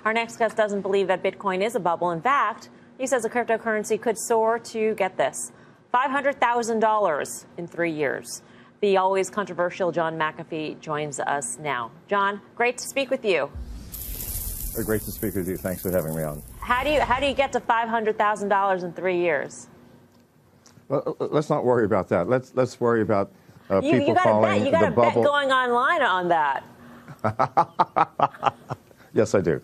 Our next guest doesn't believe that Bitcoin is a bubble. In fact, he says the cryptocurrency could soar to, get this, $500,000 in 3 years. The always controversial John McAfee joins us now. John, great to speak with you. Great to speak with you. Thanks for having me on. How do you get to $500,000 in 3 years? Well, let's not worry about that. Let's worry about people calling you got the a bubble. bet going online on that. Yes, I do.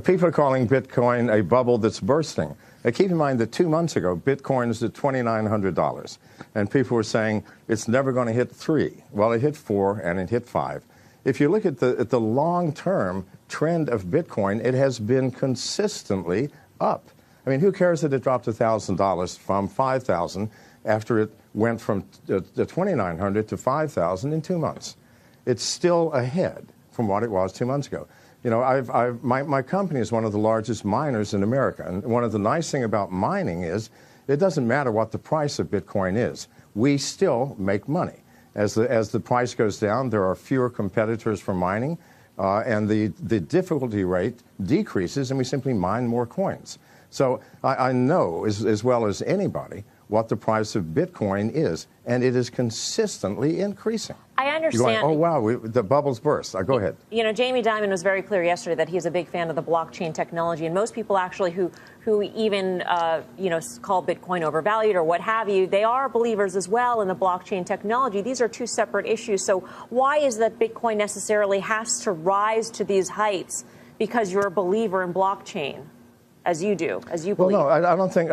People are calling Bitcoin a bubble that's bursting. Now, keep in mind that 2 months ago, Bitcoin was at $2,900, and people were saying it's never going to hit 3. Well, it hit 4 and it hit 5. If you look at the long-term trend of Bitcoin, it has been consistently up. I mean, who cares that it dropped $1,000 from $5,000 after it went from the $2,900 to $5,000 in 2 months? It's still ahead from what it was 2 months ago. You know, my company is one of the largest miners in America, and one of the nice things about mining is it doesn't matter what the price of Bitcoin is. We still make money. As the price goes down, there are fewer competitors for mining, and the difficulty rate decreases, and we simply mine more coins. So I know as well as anybody what the price of Bitcoin is, and it is consistently increasing. I understand. You're going, oh, wow, the bubble's burst. Go ahead. You know, Jamie Dimon was very clear yesterday that he's a big fan of the blockchain technology, and most people actually who even, call Bitcoin overvalued or what have you, they are believers as well in the blockchain technology. These are two separate issues. So why is that Bitcoin necessarily has to rise to these heights because you're a believer in blockchain? As you do, as you believe. Well, no, I don't think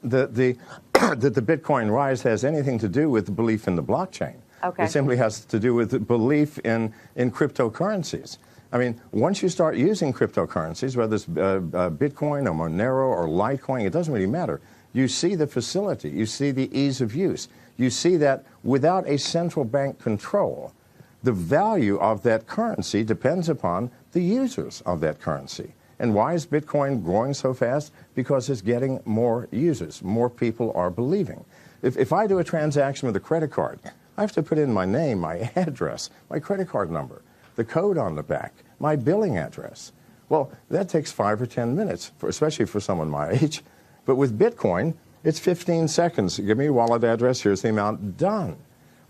that the Bitcoin rise has anything to do with the belief in the blockchain. Okay. It simply has to do with the belief in cryptocurrencies. I mean, once you start using cryptocurrencies, whether it's Bitcoin or Monero or Litecoin, it doesn't really matter. You see the facility, you see the ease of use, you see that without a central bank control, the value of that currency depends upon the users of that currency. And why is Bitcoin growing so fast? Because it's getting more users. More people are believing. If I do a transaction with a credit card, I have to put in my name, my address, my credit card number, the code on the back, my billing address. Well, that takes 5 or 10 minutes, especially for someone my age. But with Bitcoin, it's 15 seconds. Give me your wallet address, here's the amount, done.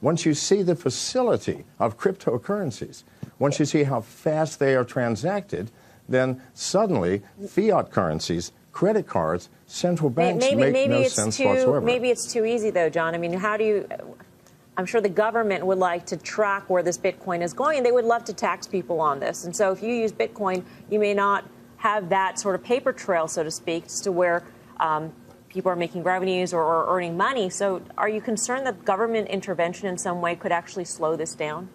Once you see the facility of cryptocurrencies, once you see how fast they are transacted, then suddenly fiat currencies, credit cards, central banks make no sense whatsoever. Maybe it's too easy, though, John. I mean, how do you... I'm sure the government would like to track where this Bitcoin is going, and they would love to tax people on this. And so if you use Bitcoin, you may not have that sort of paper trail, so to speak, as to where people are making revenues or earning money. So are you concerned that government intervention in some way could actually slow this down?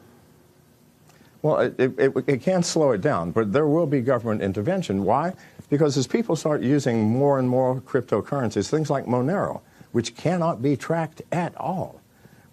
Well, it can't slow it down, but there will be government intervention. Why? Because as people start using more and more cryptocurrencies, things like Monero, which cannot be tracked at all,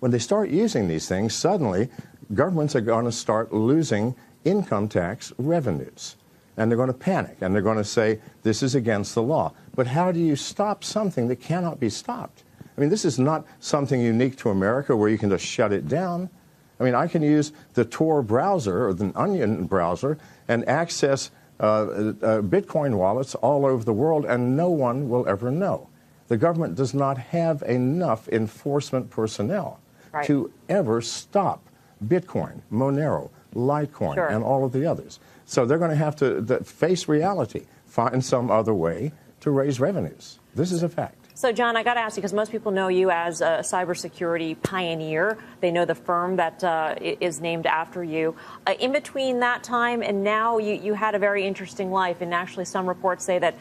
when they start using these things, suddenly governments are going to start losing income tax revenues. And they're going to panic, and they're going to say, this is against the law. But how do you stop something that cannot be stopped? I mean, this is not something unique to America where you can just shut it down. I mean, I can use the Tor browser or the Onion browser and access Bitcoin wallets all over the world, and no one will ever know. The government does not have enough enforcement personnel to ever stop Bitcoin, Monero, Litecoin, and all of the others. So they're going to have to face reality, find some other way to raise revenues. This is a fact. So, John, I got to ask you, because most people know you as a cybersecurity pioneer. They know the firm that is named after you. In between that time and now, you had a very interesting life. And actually, some reports say that,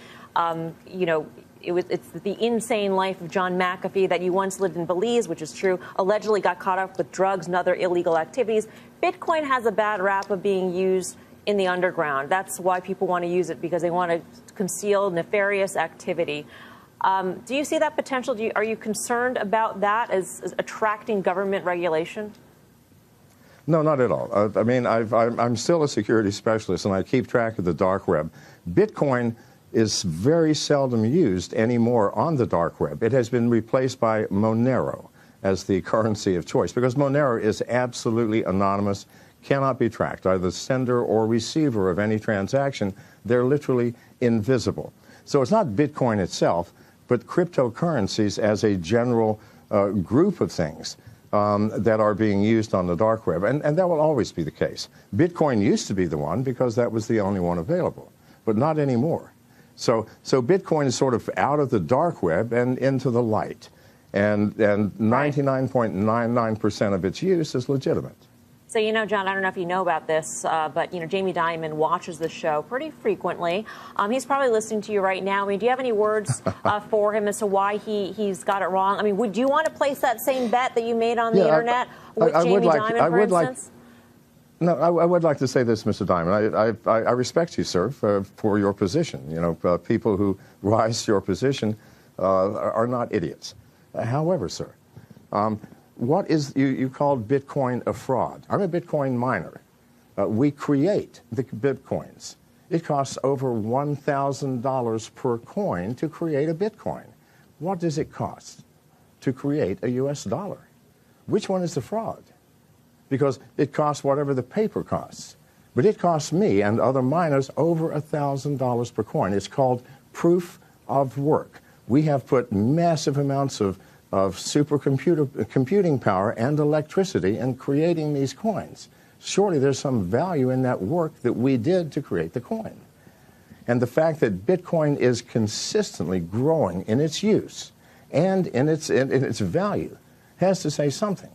it's the insane life of John McAfee, that you once lived in Belize, which is true, allegedly got caught up with drugs and other illegal activities. Bitcoin has a bad rap of being used in the underground. That's why people want to use it, because they want to conceal nefarious activity. Do you see that potential? Are you concerned about that as attracting government regulation? No, not at all. I mean, I'm still a security specialist, and I keep track of the dark web. Bitcoin is very seldom used anymore on the dark web. It has been replaced by Monero as the currency of choice, because Monero is absolutely anonymous, cannot be tracked, either the sender or receiver of any transaction. They're literally invisible. So it's not Bitcoin itself, but cryptocurrencies as a general group of things that are being used on the dark web. And that will always be the case. Bitcoin used to be the one because that was the only one available, but not anymore. So Bitcoin is sort of out of the dark web and into the light. And 99.99% of its use is legitimate. So, you know, John, I don't know if you know about this, but, you know, Jamie Dimon watches the show pretty frequently. He's probably listening to you right now. I mean, do you have any words for him as to why he's got it wrong? I mean, would you want to place that same bet that you made on the internet with Jamie Dimon, for instance? No, I would like to say this, Mr. Dimon. I respect you, sir, for your position. You know, people who rise to your position are not idiots. However, sir, what is, you called Bitcoin a fraud. I'm a Bitcoin miner. We create the Bitcoins. It costs over $1,000 per coin to create a Bitcoin. What does it cost to create a US dollar? Which one is the fraud? Because it costs whatever the paper costs. But it costs me and other miners over $1,000 per coin. It's called proof of work. We have put massive amounts of computing power and electricity in creating these coins. Surely there's some value in that work that we did to create the coin. And the fact that Bitcoin is consistently growing in its use and in its value has to say something.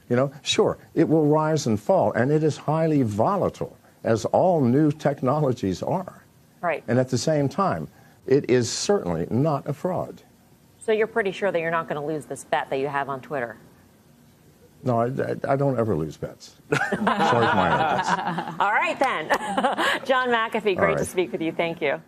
You know, sure, it will rise and fall, and it is highly volatile, as all new technologies are. Right. And at the same time, it is certainly not a fraud. So you're pretty sure that you're not going to lose this bet that you have on Twitter? No, I don't ever lose bets. Sorry for my bets. All right, then. John McAfee, great to speak with you. Thank you.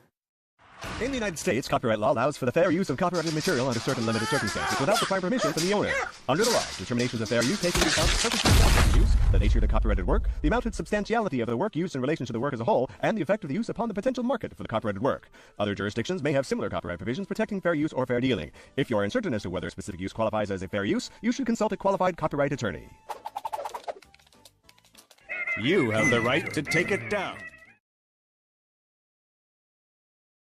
In the United States, copyright law allows for the fair use of copyrighted material under certain limited circumstances without the prior permission from the owner. Under the law, determinations of fair use take into account the purpose of the use, the nature of the copyrighted work, the amount and substantiality of the work used in relation to the work as a whole, and the effect of the use upon the potential market for the copyrighted work. Other jurisdictions may have similar copyright provisions protecting fair use or fair dealing. If you are uncertain as to whether a specific use qualifies as a fair use, you should consult a qualified copyright attorney. You have the right to take it down.